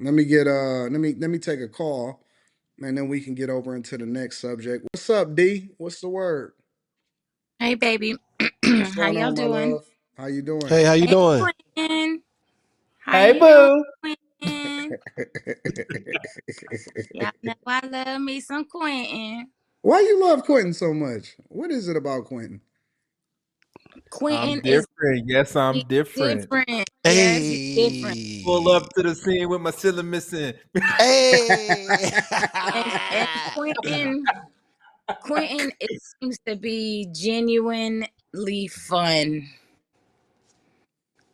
let me take a call, and then we can get over into the next subject. What's up, D? What's the word? Hey, baby. What's How going y'all on, my doing? love? How you doing? Hey, how you Hey, doing? Quentin. How Hey, you doing, boo. Quentin? Y'all know I love me some Quentin. Why you love Quentin so much? What is it about Quentin? I'm Quentin is different. Yes, I'm he's different. different. Yes, he's different. Pull Hey, up to the scene with my ceiling missing. hey. And Quentin, it seems to be genuinely fun.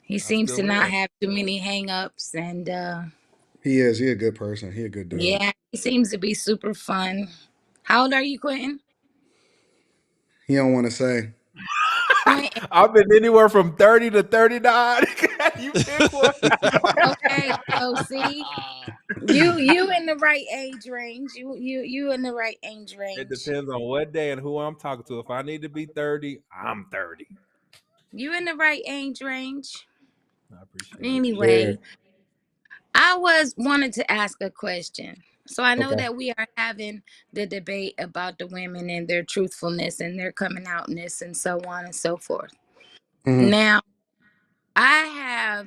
He I seems to still not am. have too many hang-ups, and He is. He a good person. He a good dude. yeah, he seems to be super fun. How old are you, Quentin? He don't want to say. Quentin. I've been anywhere from 30 to 39. You pick one. Okay, so see, you in the right age range. You in the right age It range. depends on what day and who I'm talking to. If I need to be 30, I'm 30. You in the right age range. I appreciate it. Yeah. Anyway, I was wanted to ask a question. So I know Okay. that we are having the debate about the women and their truthfulness and their coming outness and so on and so forth. Hmm. Now, I have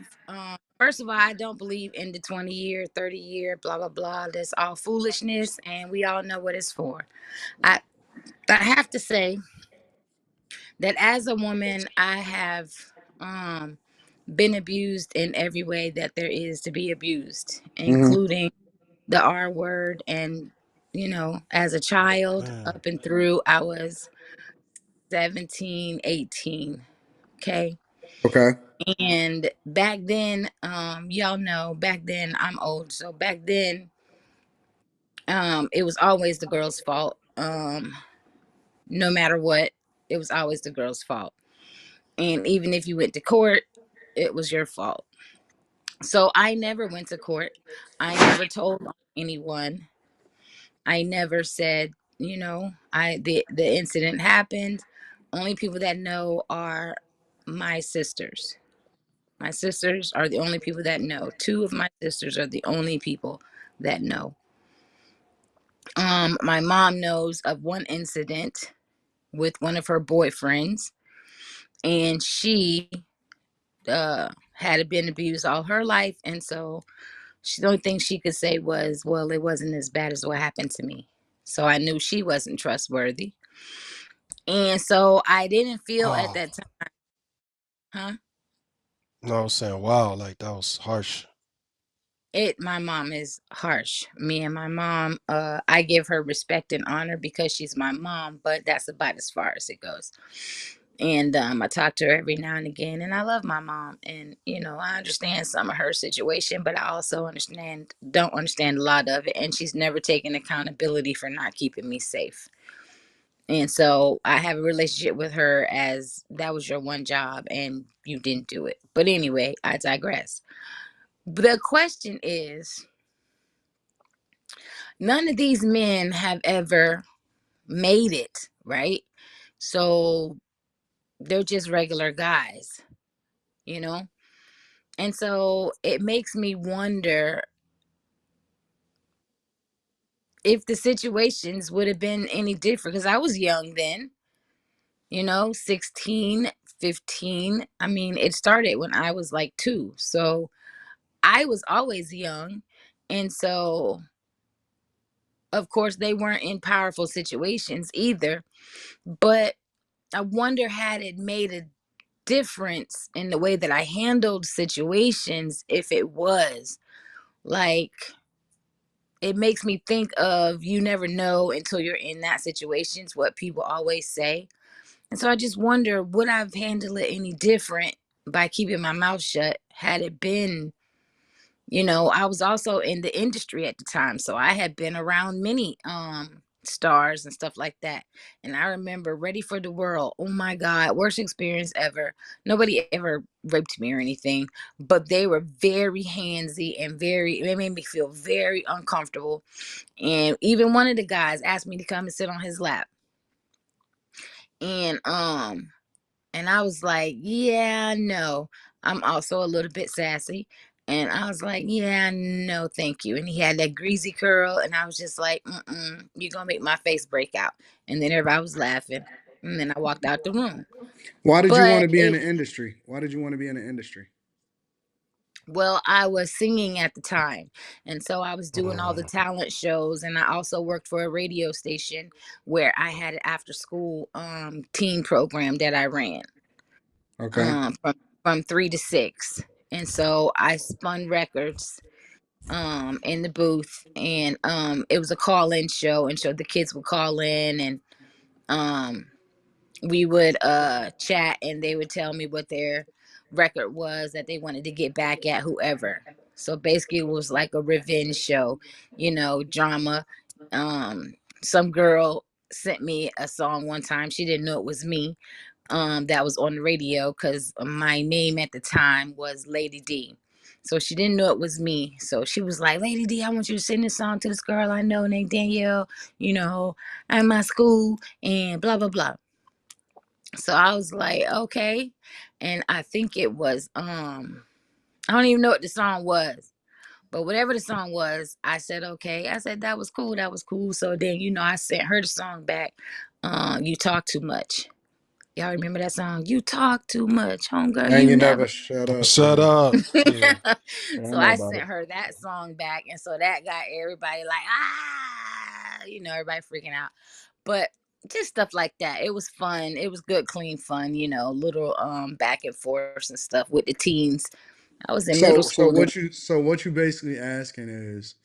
first of all, I don't believe in the 20-year, 30-year, blah blah blah. That's all foolishness and we all know what it's for. I I have to say that as a woman, I have um, been abused in every way that there is to be abused, Hmm. including the R word. And, as a child, Man. up and through, I was 17, 18. Okay. Okay. And back then, y'all know, back then, I'm old. So back then, it was always the girl's fault. No matter what, it was always the girl's fault. And even if you went to court, it was your fault. So I never went to court. I never told anyone. I never said, the incident happened. Only people that know are my sisters. My sisters are the only people that know. Two of my sisters are the only people that know. My mom knows of one incident with one of her boyfriends, and she had been abused all her life, and so the only thing she could say was, well, it wasn't as bad as what happened to me. So I knew she wasn't trustworthy. And so I didn't feel at Wow. that time, huh? No, I'm saying wow, like that was harsh. My mom is harsh. Me and my mom, I give her respect and honor because she's my mom, but that's about as far as it goes. And I talk to her every now and again, and I love my mom. And I understand some of her situation, but I also don't understand a lot of it. And she's never taken accountability for not keeping me safe. And so I have a relationship with her as that was your one job and you didn't do it. But anyway, I digress. The question is, none of these men have ever made it, right? So they're just regular guys, you know? And so it makes me wonder if the situations would have been any different because I was young then, 16, 15. I mean, it started when I was like 2. So I was always young. And so, of course, they weren't in powerful situations either. But I wonder had it made a difference in the way that I handled situations if it was like it makes me think of you never know until you're in that situations what people always say. And so I just wonder would I've handled it any different by keeping my mouth shut had it been. I was also in the industry at the time, so I had been around many stars and stuff like that. And I remember Ready for the World. Oh my God, worst experience ever. Nobody ever raped me or anything, but they were very handsy and they made me feel very uncomfortable. And even one of the guys asked me to come and sit on his lap. And I was like, yeah, no. I'm also a little bit sassy. And I was like, yeah, no, thank you. And he had that greasy curl, and I was just like, you're gonna make my face break out. And then everybody was laughing, and then I walked out the room. Why did you want But to be in the industry? Why did you want to be in the industry? well, I was singing at the time, and so I was doing all the Mm. talent shows, and I also worked for a radio station where I had an after school teen program that I ran Okay. um from from 3 to 6. And so I spun records in the booth, and it was a call-in show, and so the kids would call in, and um we would chat, and they would tell me what their record was that they wanted to get back at whoever. So basically it was like a revenge show, drama. um some girl sent me a song one time. She didn't know it was me, that was on the radio, because my name at the time was Lady D. So she didn't know it was me. So she was like, Lady D, I want you to sing this song to this girl I know named Danielle, at my school, and blah blah blah. So I was like, okay. And I think it was I don't even know what the song was. But whatever the song was, I said, okay. I said, that was cool. That was cool. So then, I sent her the song back. You talk too much. Y'all remember that song? You talk too much, homegirl. And You you never. never shut up. Shut Yeah. up. Yeah. Yeah, I So know I about sent it. her that song back. And so that got everybody like, everybody freaking out. But just stuff like that. It was fun. It was good, clean fun, little back and forth and stuff with the teens. I was in middle So so school then. what you so what you basically asking is,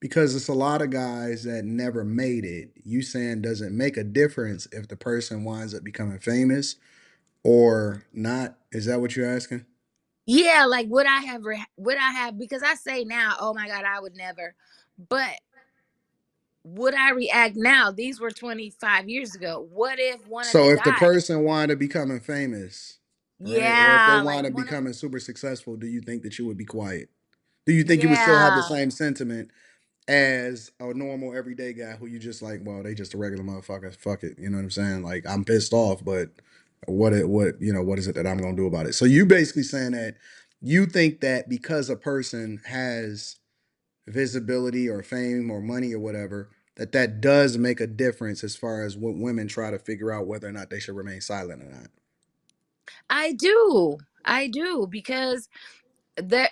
because it's a lot of guys that never made it, you saying doesn't make a difference if the person winds up becoming famous or not? Is that what you're asking? Yeah, like would I have, because I say now, oh my God, I would never. But would I react now? These were 25 years ago. What if one of the So if the guys, person wind up becoming famous, right? Or if they yeah, like wind up one of, becoming super successful, do you think that you would be quiet? Do you think you would still have the yeah, same sentiment as a normal everyday guy who you just like, well, they just a regular motherfucker. Fuck it. You know what I'm saying? Like I'm pissed off, but what is it that I'm gonna do about it? So you basically saying that you think that because a person has visibility or fame or money or whatever, that does make a difference as far as what women try to figure out whether or not they should remain silent or not. I do, because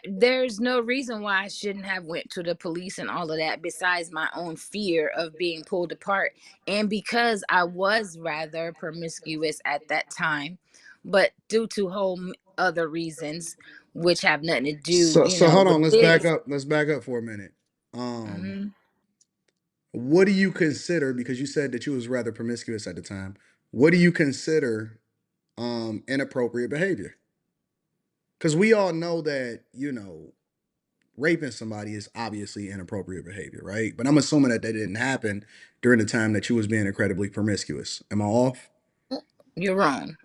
there's no reason why I shouldn't have went to the police and all of that, besides my own fear of being pulled apart, and because I was rather promiscuous at that time, but due to whole other reasons which have nothing to do, So hold with on, let's back this. up. Let's back up for a minute. Um, Hmm. what do you consider, because you said that you was rather promiscuous at the time, what do you consider inappropriate behavior? Because we all know that, raping somebody is obviously inappropriate behavior, right? But I'm assuming that didn't happen during the time that you was being incredibly promiscuous. Am I off? You're wrong.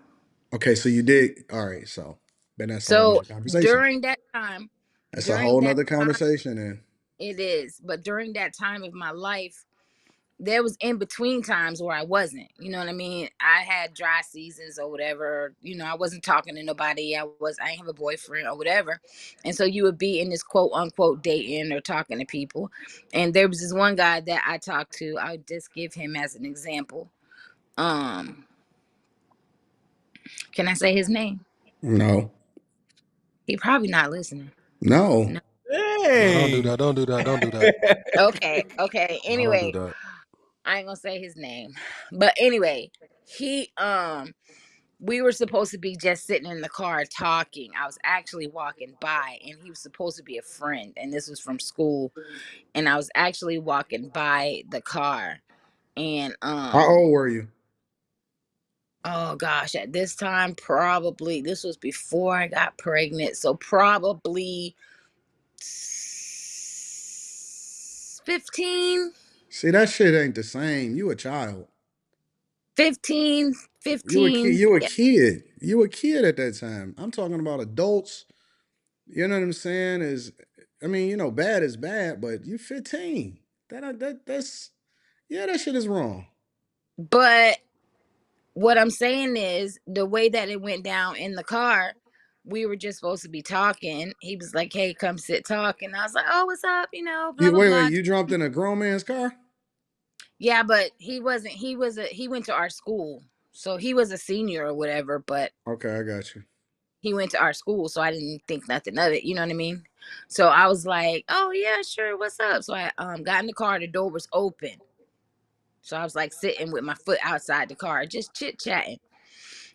Okay, so you did. All right, so then that's a whole So nother conversation. during that time, That's a during whole that nother time, conversation, and it is. But during that time of my life, there was in between times where I wasn't. You know what I mean? I had dry seasons or whatever. I wasn't talking to nobody. I didn't have a boyfriend or whatever. And so you would be in this quote unquote dating or talking to people. And there was this one guy that I talked to. I'll just give him as an example. Um, can I say his name? no, He probably not listening. no. No. No, don't do Dang. that. Don't do that. Don't do that. Okay. Okay. No, don't do Anyway, that. I ain't gonna say his name. But anyway, he we were supposed to be just sitting in the car talking. I was actually walking by, and he was supposed to be a friend, and this was from school. And I was actually walking by the car, and How old were you? oh gosh, at this time, probably this was before I got pregnant, so probably 15, See, that shit ain't the same. You a child. 15, You a kid. 15. You a Yeah. kid. You a kid at that time. I'm talking about adults. You know what I'm saying? I mean, bad is bad, but you 15. That's yeah, that shit is wrong. But what I'm saying is the way that it went down in the car. we were just supposed to be talking. He was like, "Hey, come sit talk," and I was like, "Oh, what's up?" You know, blah You blah wait, blah. you jumped in a grown man's car? Yeah, but he wasn't. He went to our school, so he was a senior or whatever. But Okay, I got you. he went to our school, so I didn't think nothing of it. You know what I mean? So I was like, "Oh yeah, sure. What's up?" So I got in the car. The door was open, so I was like sitting with my foot outside the car, just chit chatting.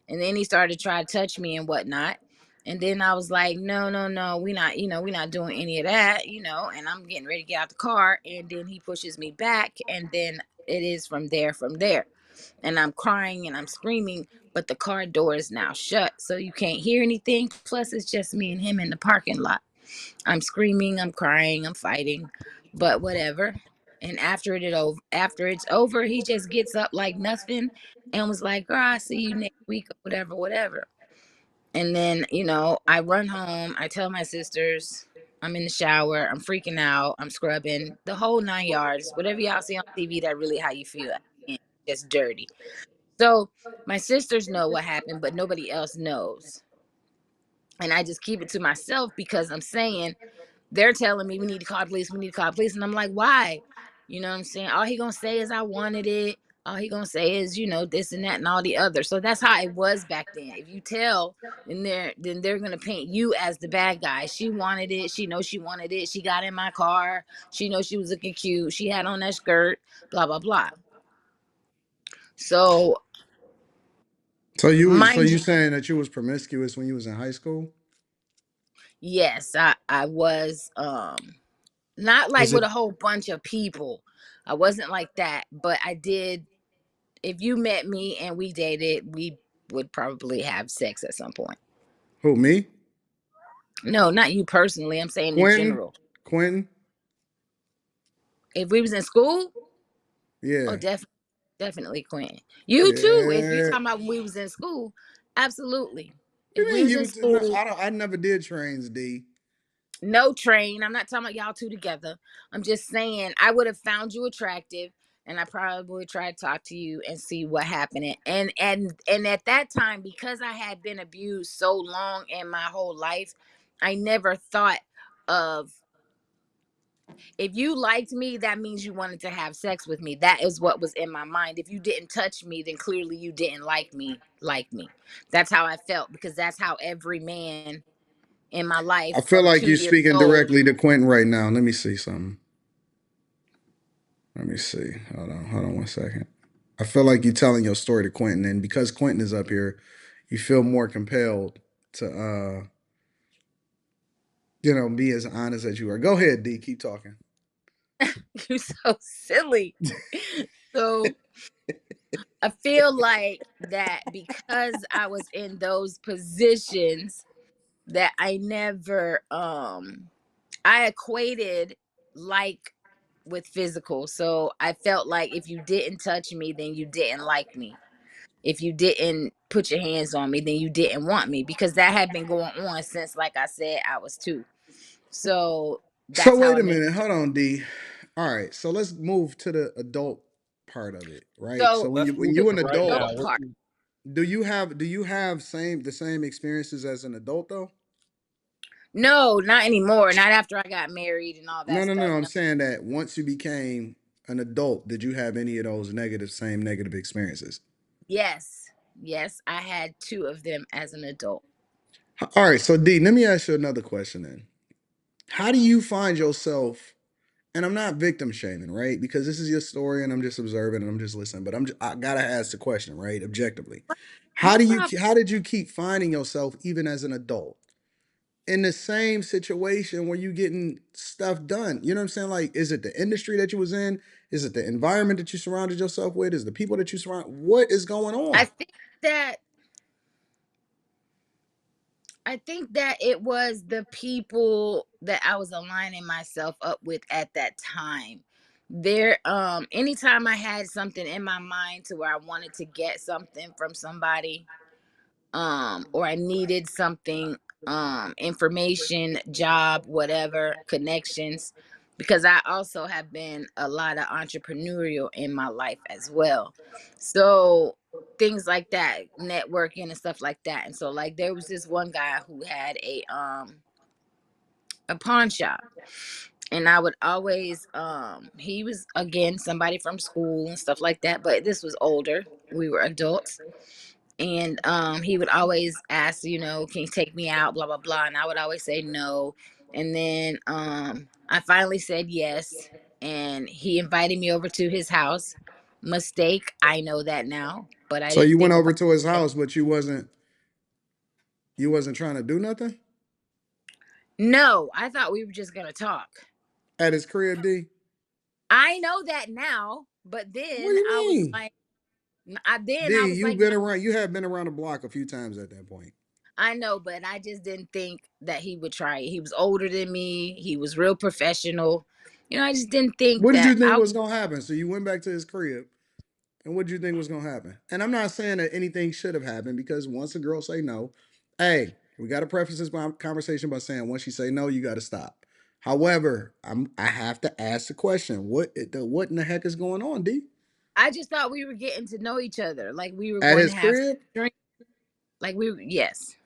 And then he started to try to touch me and whatnot. And then I was like, no, no, no, we not, we not doing any of that, and I'm getting ready to get out the car. And then he pushes me back. And then it is from there. And I'm crying and I'm screaming, but the car door is now shut. So you can't hear anything. Plus, it's just me and him in the parking lot. I'm screaming, I'm crying, I'm fighting, but whatever. And after it's over, he just gets up like nothing and was like, "Girl, I see you next week," or whatever, whatever. And then, I run home, I tell my sisters, I'm in the shower, I'm freaking out, I'm scrubbing, the whole 9 yards, whatever y'all see on TV, that really how you feel. And just dirty. So my sisters know what happened, but nobody else knows. And I just keep it to myself because I'm saying, they're telling me we need to call the police, we need to call the police. And I'm like, why? You know what I'm saying? All he gonna say is I wanted it. All he gonna say is, this and that and all the other. So that's how it was back then. If you tell, then they're gonna paint you as the bad guy. She wanted it, she knows she wanted it, she got in my car, she knows she was looking cute, she had on that skirt, blah blah blah. So So mind you you, saying that you was promiscuous when you was in high school? yes, I was not like Is with it a whole bunch of people. I wasn't like that, but I did. If you met me and we dated, we would probably have sex at some point. Who, me? No, not you personally. I'm saying in Quentin? general. Quentin? If we was in school, oh, Yeah. definitely Quentin. You too. If you Yeah. talking about when we was in school, absolutely. You If we mean was in you? No, school, I never did trains, D. no train. I'm not talking about y'all two together. I'm just saying I would have found you attractive, and I probably would try to talk to you and see what happened. And at that time, because I had been abused so long in my whole life, I never thought of, if you liked me, that means you wanted to have sex with me. That is what was in my mind. If you didn't touch me, then clearly you didn't like me. Like me. That's how I felt, because that's how every man in my I life feel from like you're 2 years speaking old. directly to Quentin right now. Let me see something. Let me see. Hold on one second. I feel like you're telling your story to Quentin, and because Quentin is up here, you feel more compelled to be as honest as you are. Go ahead, D. Keep talking. You're so silly. So I feel like that because I was in those positions, that I never I equated like with physical. So I felt like if you didn't touch me, then you didn't like me. If you didn't put your hands on me, then you didn't want me, because that had been going on since, like I said, I was 2. So So that's how wait I a made minute. it. Hold on, D. All right. So let's move to the adult part of it, right? So So when Let's when move the you to an right adult, now. adult part. do you have the same experiences as an adult though? No, not anymore. Not after I got married and all No, that no, no. stuff. I'm No. saying that once you became an adult, did you have any of those same negative experiences? Yes. Yes, I had 2 of them as an adult. All right. So D, let me ask you another question then. How do you find yourself? And I'm not victim shaming, right? Because this is your story, and I'm just observing, and I'm just listening. But I gotta ask the question, right? Objectively, No problem. how did you keep finding yourself even as an adult in the same situation where you getting stuff done? You know what I'm saying? Like, is it the industry that you was in? Is it the environment that you surrounded yourself with? Is it the people that you surround? What is going I on? think that I think that it was the people that I was aligning myself up with at that time. There anytime I had something in my mind to where I wanted to get something from somebody, or I needed something, information, job, whatever, connections, because I also have been a lot of entrepreneurial in my life as well. So things like that, networking and stuff like that. And so like there was this one guy who had a pawn shop, and I would always he was again somebody from school and stuff like that, but this was older. We were adults. And he would always ask, you know, can you take me out, blah blah blah, and I would always say no. And then I finally said yes, and he invited me over to his house. Mistake, I know that now, but I So didn't you went think over about to his it. house, but you wasn't trying to do nothing No, I thought we were just gonna talk. at his crib, D. I know that now, but What then do you I was mean, like, then I D? was like, You've no, been around. You have been around the block a few times at that point. I know, but I just didn't think that he would try it. He was older than me. He was real professional. You know, I just didn't think What did you that think I. was gonna happen? So you went back to his crib, and what did you think was gonna happen? And I'm not saying that anything should have happened because once a girl say no, hey, we got to preface this conversation by saying once you say no, you got to stop. However, I have to ask the question: what in the heck is going on, D? I just thought we were getting to know each other. Like we were At going to his have crib, drink. Like yes.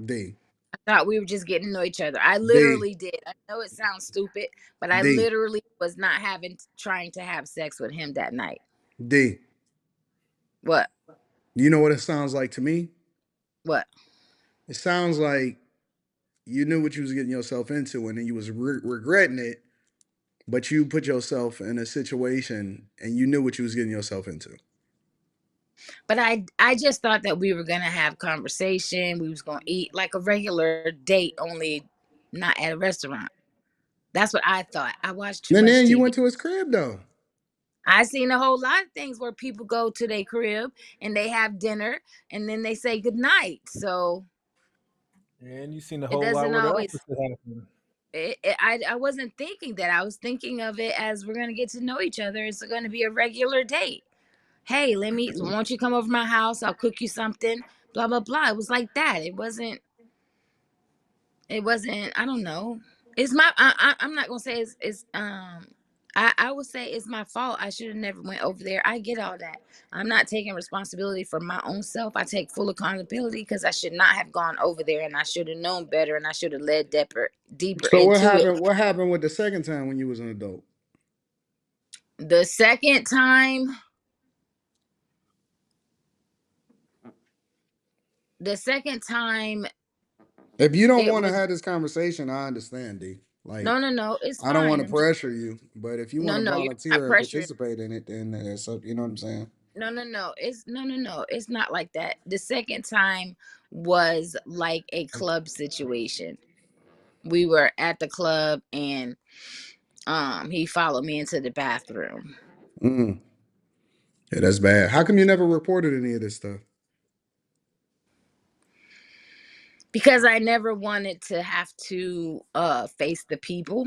D, I thought we were just getting to know each other. I D, literally did. I know it sounds stupid, but I D, literally was not trying to have sex with him that night. D. What? You know what it sounds like to me? What? It sounds like you knew what you was getting yourself into, and then you was regretting it. But you put yourself in a situation, and you knew what you was getting yourself into. But I just thought that we were gonna have conversation. We was gonna eat like a regular date, only not at a restaurant. That's what I thought. I watched too And much then you TV. went to his crib though. I seen a whole lot of things where people go to their crib and they have dinner and then they say good night. So And you seen a it whole lot doesn't where the always. opposite happened. I wasn't thinking that. I was thinking of it as we're gonna get to know each other. It's gonna be a regular date. Hey, won't you come over to my house? I'll cook you something. Blah blah blah. It was like that. It wasn't. It wasn't. I don't know. It's my. I'm not gonna say it's. I would say it's my fault. I should have never went over there. I get all that. I'm not taking responsibility for my own self. I take full accountability because I should not have gone over there, and I should have known better, and I should have led deeper So what into it. happened? What happened with the second time when you was an adult? The second time, the second time, If you don't it want to was have this conversation, I understand, D. Like no. It's I don't want fine. to pressure you, but if you want to No. You're not volunteer and pressuring. participate in it, then that's up. You know what I'm saying? No. It's no. It's not like that. The second time was like a club situation. We were at the club and he followed me into the bathroom Mm. Yeah, that's bad. How come you never reported any of this stuff? because I never wanted to have to face the people.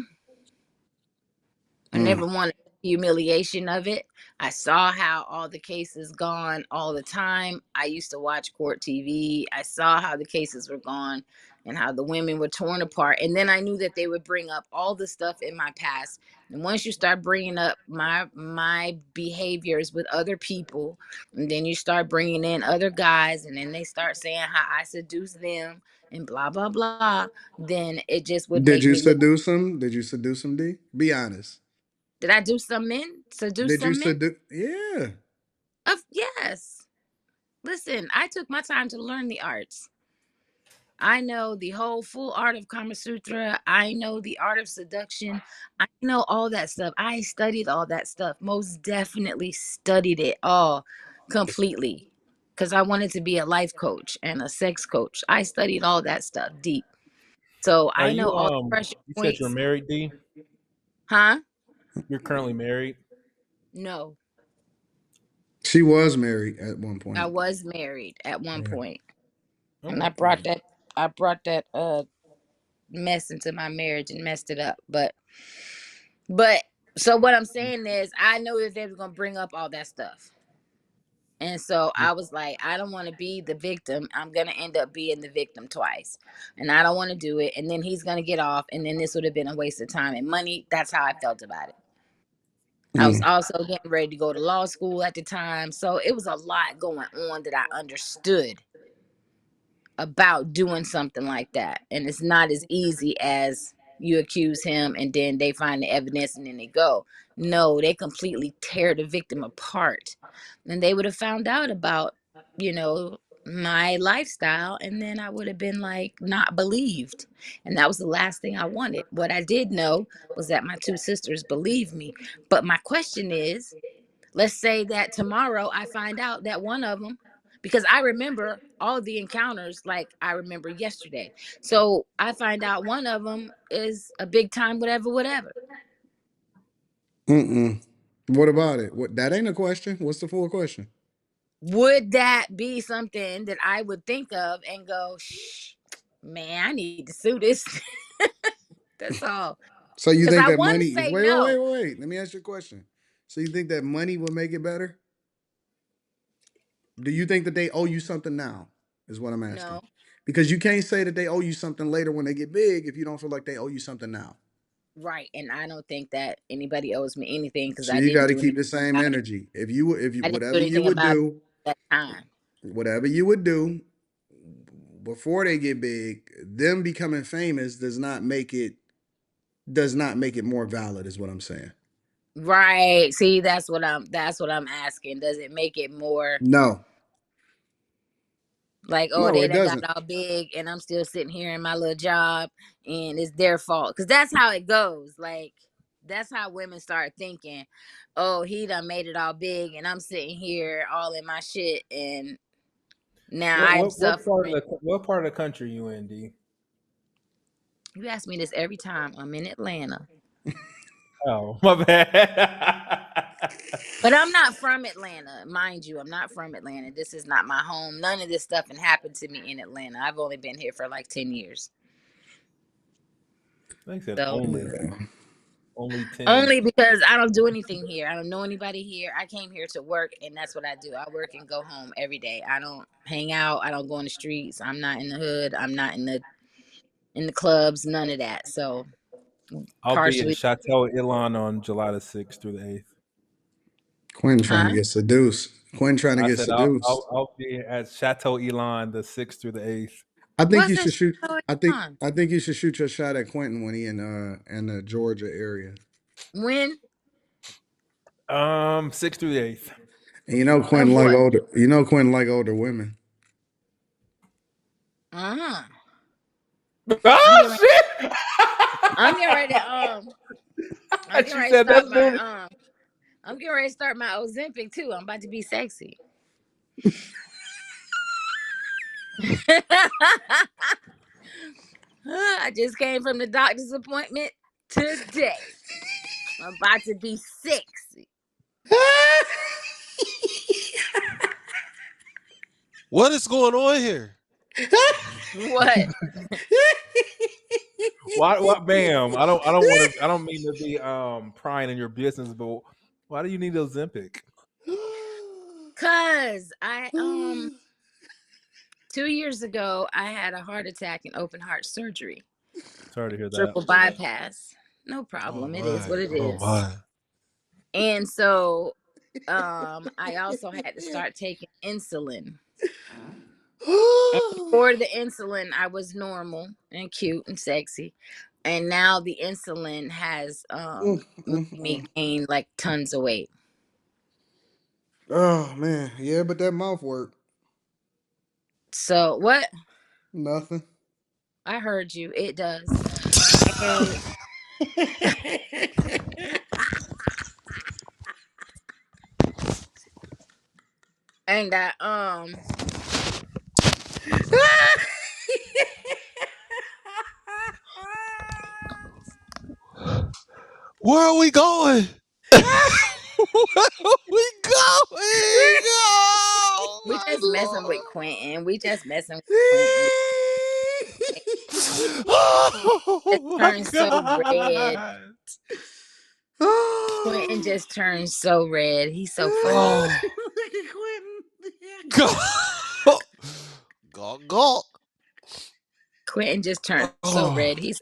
I Mm. never wanted the humiliation of it. I saw how all the cases gone all the time. I used to watch court TV. I saw how the cases were gone and how the women were torn apart. And then I knew that they would bring up all the stuff in my past. And once you start bringing up my behaviors with other people, and then you start bringing in other guys, and then they start saying how I seduce them and blah blah blah, then it just would Did make you me look. seduce him? Did you seduce him, D? Be honest. Did I do some men? Seduce Did you some men? seduce? Yeah. Of yes. Listen, I took my time to learn the arts. I know the whole full art of Kama Sutra. I know the art of seduction. I know all that stuff. I studied all that stuff. Most definitely studied it all completely. Because I wanted to be a life coach and a sex coach. I studied all that stuff deep. So Are I know you all the pressure you said you're points. married, D? Huh? You're currently married? No. She was married at one I point. was married at one Yeah. point. And Okay. I brought that mess into my marriage and messed it up. But so what I'm saying is I know that they were gonna bring up all that stuff. And so I was like, I don't want to be the victim. I'm going to end up being the victim twice. And I don't want to do it. And then he's going to get off. And then this would have been a waste of time and money. That's how I felt about it. I was Mm. also getting ready to go to law school at the time. So it was a lot going on that I understood about doing something like that. And it's not as easy as you accuse him and then they find the evidence and then they go. No, they completely tear the victim apart. And they would have found out about, you know, my lifestyle, and then I would have been like not believed. And that was the last thing I wanted. What I did know was that my two sisters believed me. But my question is, let's say that tomorrow I find out that one of them, because I remember all of the encounters like I remember yesterday. So I find out one of them is a big time, whatever, whatever. Mm-mm. What about it? What, that ain't a question. What's the full question? Would that be something that I would think of and go, shh, man, I need to sue this? That's all. So you Because think I that want to money? say Wait, no. wait, wait. Let me ask you a question. So you think that money will make it better? Do you think that they owe you something now? Is what I'm asking. No. Because you can't say that they owe you something later when they get big if you don't feel like they owe you something now. Right. And I don't think that anybody owes me anything because So I you didn't got to do keep anything the same about it. energy. If you I didn't do whatever you anything would about it do, at that time. whatever you would do before they get big, them becoming famous does not make it more valid. Is what I'm saying. Right. See, that's what I'm asking. Does it make it more No, like, oh, no, they it done got doesn't. all big and I'm still sitting here in my little job and it's their fault? Because that's how it goes. Like, that's how women start thinking, oh, he done made it all big and I'm sitting here all in my shit and now What I'm what what part of suffering. the country you in, D? You ask me this every time I'm in Atlanta. Oh, my bad. But I'm not from Atlanta, mind you. I'm not from Atlanta. This is not my home. None of this stuff can happen to me in Atlanta. I've only been here for like 10 years. Like I said, So only 10. only because I don't do anything here. I don't know anybody here. I came here to work and that's what I do. I work and go home every day. I don't hang out. I don't go in the streets. I'm not in the hood. I'm not in the clubs, none of that. So I'll be in partially, Chateau Ilan on July the 6th through the 8th. Quentin trying to huh? get seduced. Quentin trying to I get said I'll seduced. I'll, I'll be at Chateau Elan the 6th through the 8th. I think you What's should this shoot. going I think on? I think you should shoot your shot at Quentin when he in the Georgia area. When? 6th through the 8th. And you know Of Quentin like what? older. You know Quentin like older women. Uh-huh. I'm Oh getting ready. shit! I'm getting ready to I'm getting She ready to said start that's my new. I'm getting ready to start my Ozempic too. I'm about to be sexy. I just came from the doctor's appointment today. I'm about to be sexy. What is going on here? What? Why, bam? I don't mean to be prying in your business, but why do you need Ozempic? Cause I 2 years ago I had a heart attack and open heart surgery. Sorry to hear that. Triple bypass. No Oh problem. It is my. what it Oh is. my. And so I also had to start taking insulin. And before the insulin, I was normal and cute and sexy. And now the insulin has made me gain like tons of weight. Oh man, yeah, but that mouth work. So what? Nothing. I heard you. It does. And and I Where are we going? Where are we going? Oh we my just messing with lord. Quentin. We just messing with Quentin. Just Oh my turned so red. god. Quentin just turned so red. He's so funny. Oh. Look at Quentin. Gawk, gawk. Quentin just turned so Oh. red. He's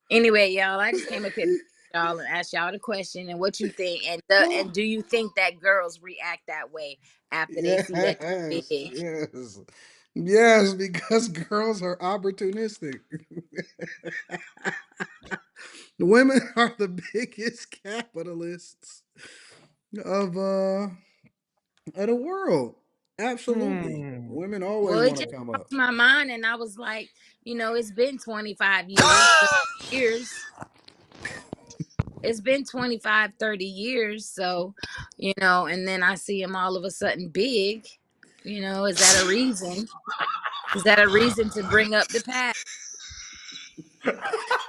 anyway, y'all. I just came up here to y'all and ask y'all the question and what you think, and do you think that girls react that way after they see that Yes, big? yes, yes, because girls are opportunistic. The women are the biggest capitalists of the world. Absolutely, Hmm. women always Well, it want to just come up. crossed my mind, and I was like, it's been 25 years, 30 years. It's been 25, 30 years. So, and then I see him all of a sudden big. Is that a reason? Is that a reason to bring up the past?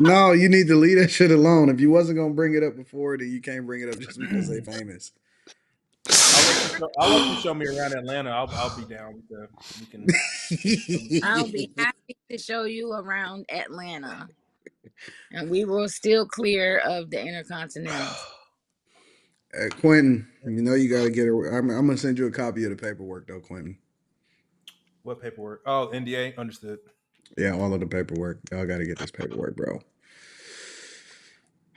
No, you need to leave that shit alone. If you wasn't gonna bring it up before, then you can't bring it up just because they famous. I'll let you show me around Atlanta. I'll be down with that. We can show me. I'll be happy to show you around Atlanta. And we will still clear of the intercontinentals. Quentin, you know you got to get it. I'm gonna send you a copy of the paperwork though, Quentin. What paperwork? Oh, NDA. Understood. Yeah, all of the paperwork. Y'all got to get this paperwork, bro.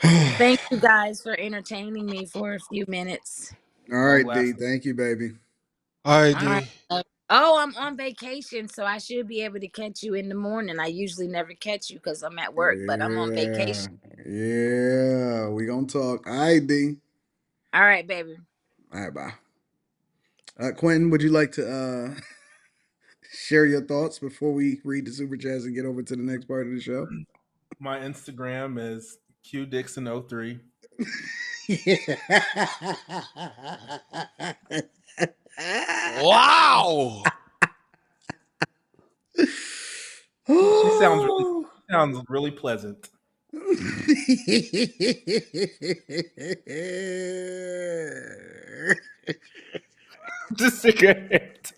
Thank you guys for entertaining me for a few minutes. All Long right, D. lasting. Thank you, baby. All right, All right. D. Oh, I'm on vacation, so I should be able to catch you in the morning. I usually never catch you because I'm at work, but I'm on Yeah, vacation. yeah. We gonna talk. All right, D. All right, baby. All right, bye. Quentin, would you like to share your thoughts before we read the super chats and get over to the next part of the show? My Instagram is qdixon03. Wow. She sounds really Oh. sounds really pleasant. Just cigarette.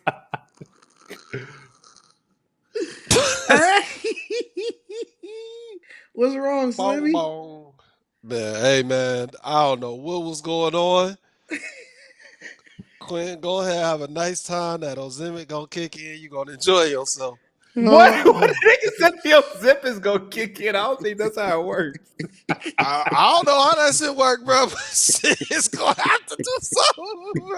What's wrong, Bong, Slimmy? bong. Man, hey, man. I don't know what was going on. Quinn, go ahead, have a nice time. That Ozempic gonna kick in. You gonna enjoy yourself. What? Oh. What nigga said your zip is gonna kick in? I don't think that's how it works. I don't know how that shit work, bro. But shit, it's gonna have to do something, bro.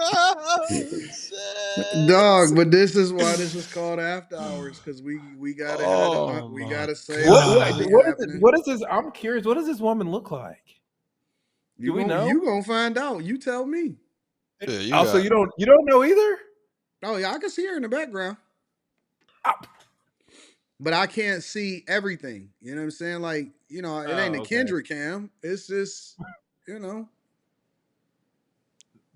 Dog, Shit. but this is why this is called after hours because we gotta have the Oh we my gotta say What what's what really god. what is it? happening. What is this? I'm curious. What does this woman look like? Do we You know? gonna find out. You tell me. Yeah, you Also, got. you don't know either. Oh yeah, I can see her in the background, Ah, but I can't see everything. You know what I'm saying? Like it ain't oh, a okay. Kendrick cam. It's just you know.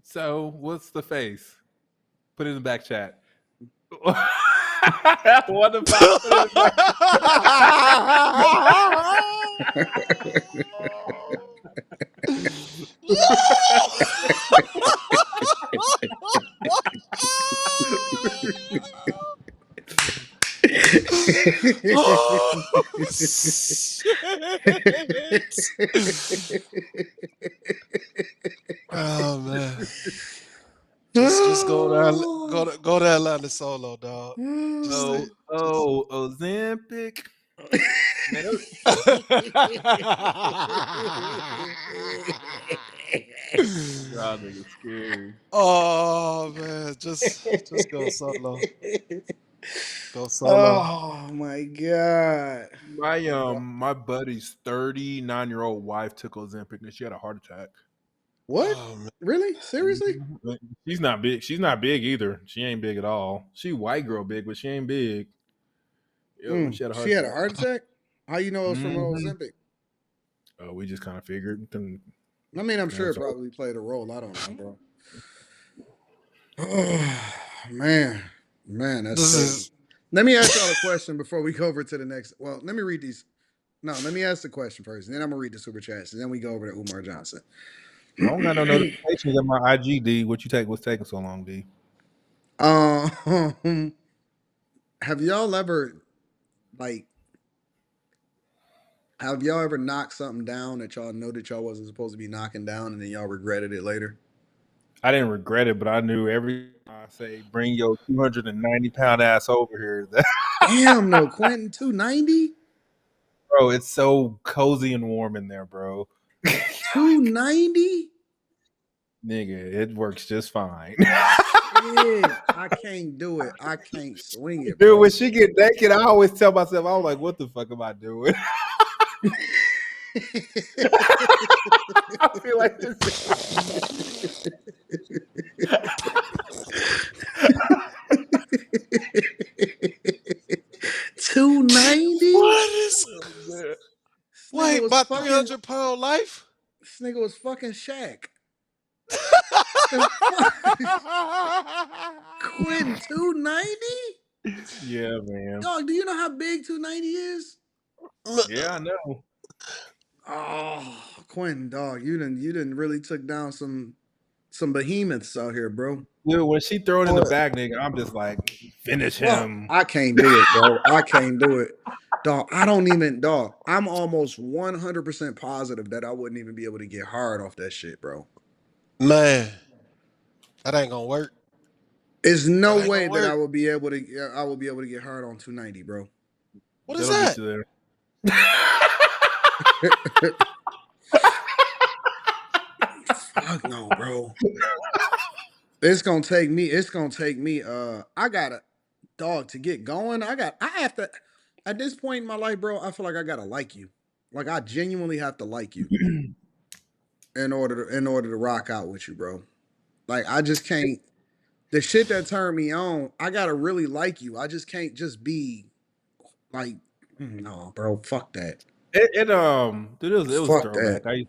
So what's the face? Put it in the back chat. What about put it in the Oh shit! Oh man, just go to Atlanta solo, dog. Just stay. Just. Ozempic. Man, y'all niggas scary. Oh man, just go solo. Go solo. Oh my god. My buddy's 39-year-old wife took Ozempic and she had a heart attack. What? Oh man. Really? Seriously? Mhm. She's not big. She's not big either. She ain't big at all. She white girl big, but she ain't big. Yo, she had a She heart had a attack. heart attack? How you know it was from Hmm. Ozempic? We just kind of figured. I mean, I'm sure it That's all. probably played a role. I don't know, bro. Oh, man. Man, that's This crazy. is. Let me ask y'all a question before we go over to the next. Well, let me read these. No, let me ask the question first, and then I'm gonna read the super chats, and then we go over to Umar Johnson. I don't got no notifications on my IG. D, what you take? What's taking so long, D? um, have y'all ever like have y'all ever knocked something down that y'all know that y'all wasn't supposed to be knocking down, and then y'all regretted it later? I didn't regret it, but I knew every time I say, "Bring your 290-pound ass over here," that, Damn, no, Quentin, 290? bro, it's so cozy and warm in there, bro. 290? Nigga, it works just fine. Shit, I can't do it. I can't swing it, Dude, when bro. she get naked, I always tell myself, I was like, "What the fuck am I doing?" I feel like this. 290? What is? This nigga Wait, was my fucking 300-pound life? this nigga was fucking Shaq. The fuck? Quentin 290? Yeah, man. Dog, do you know how big 290 is? Yeah, I know. Oh, Quentin, dog, you didn't really took down some behemoths out here, bro. Dude, when she throw it in the What? bag, nigga, I'm just like, finish Fuck, him. I can't do it, bro. I can't do it. Dog, I don't even dog. I'm almost 100% positive that I wouldn't even be able to get hard off that shit, bro. Man, that ain't gonna work. There's no That ain't way gonna that work. I would be able to get hard on 290, bro. What is That'll get that? you there. Fuck no, bro. It's gonna take me I gotta dog to get going. I have to at this point in my life, bro, I feel like I gotta like you. Like I genuinely have to like you in order to rock out with you, bro. Like I just can't the shit that turned me on, I gotta really like you. I just can't just be like, no, bro, fuck that. Dude, it was Fuck that. throwback.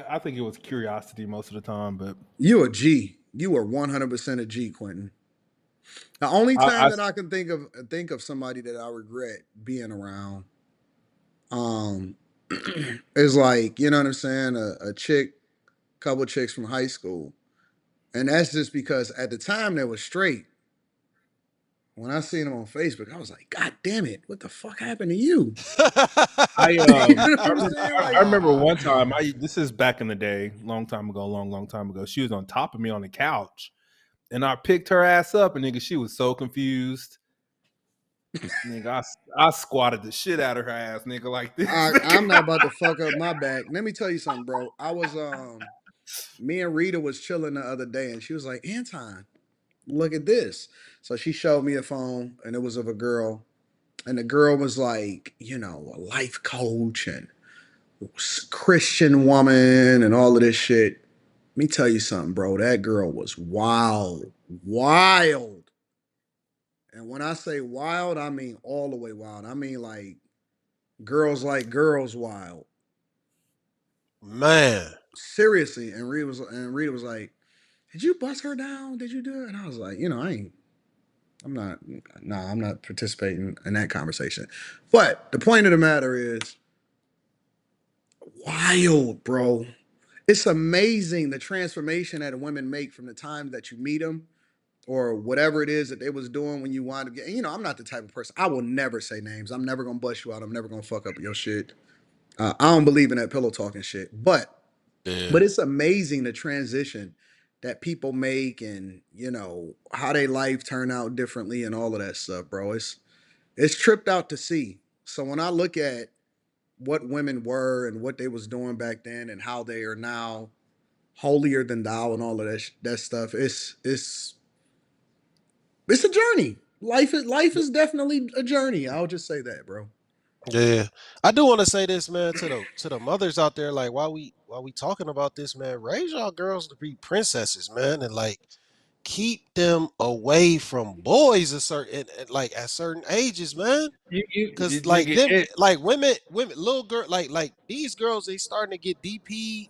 I think it was curiosity most of the time, but You a G. You are 100% a G, Quentin. The only time I that I can think of somebody that I regret being around, um, is like, you know what I'm saying, a chick, couple chicks from high school, and that's just because at the time they was straight. When I seen them on Facebook, I was like, God damn it, what the fuck happened to you? I You know I, what I'm rem- saying? I Like, remember one time. This is back in the day, long time ago, long time ago. She was on top of me on the couch, and I picked her ass up, and nigga, she was so confused. Nigga, I squatted the shit out of her ass, nigga, like this. I'm not about to fuck up my back. Let me tell you something, bro. I was me and Rita was chilling the other day, and she was like, Anton, look at this. So she showed me a phone, and it was of a girl, and the girl was like, a life coach and Christian woman and all of this shit. Let me tell you something, bro. That girl was wild, wild. And when I say wild, I mean all the way wild. I mean like girls wild. Man, Seriously. And Rita was like, did you bust her down? Did you do it? And I was like, I ain't. I'm not. Nah, I'm not participating in that conversation. But the point of the matter is, wild, bro. It's amazing the transformation that women make from the time that you meet them or whatever it is that they was doing when you wind up getting. I'm not the type of person. I will never say names. I'm never gonna bust you out. I'm never gonna fuck up your shit. I don't believe in that pillow talking shit. But yeah, it's amazing the transition that people make and how they life turn out differently and all of that stuff, bro. It's tripped out to see. So when I look at what women were and what they was doing back then and how they are now holier than thou and all of that stuff, it's a journey. Life is definitely a journey. I'll just say that, bro. yeah. I do want to say this, man, to the mothers out there. Like, while we talking about this, man, raise y'all girls to be princesses, man, and like keep them away from boys like at certain ages, man. Cause like Nigga, them, like women, little girl, like these girls, they starting to get DP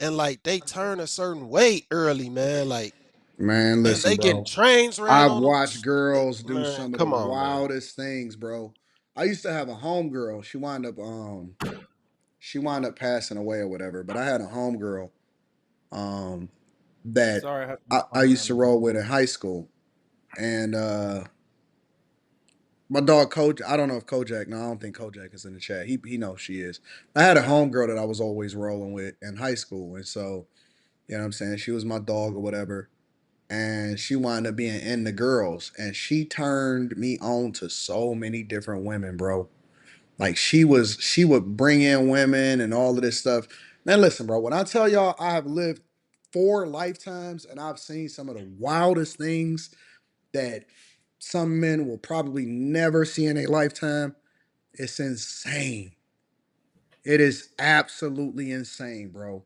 and like they turn a certain way early, man. Like, Man, and listen, they getting bro. trains ran I've on them. watched girls do Man, some of the come on, man. wildest things, bro. I used to have a homegirl. She wound up passing away or whatever. But I had a homegirl um that sorry, I have to I calm used down to a bit. roll with in high school. And my dog Coach, I don't know if Kojak, no, I don't think Kojak is in the chat. He knows she is. I had a homegirl that I was always rolling with in high school. And so You know what I'm saying? She was my dog or whatever. And she wound up being into girls. And she turned me on to so many different women, bro. Like she would bring in women and all of this stuff. Man, listen, bro. When I tell y'all I have lived 4 lifetimes and I've seen some of the wildest things that some men will probably never see in a lifetime, it's insane. It is absolutely insane, bro.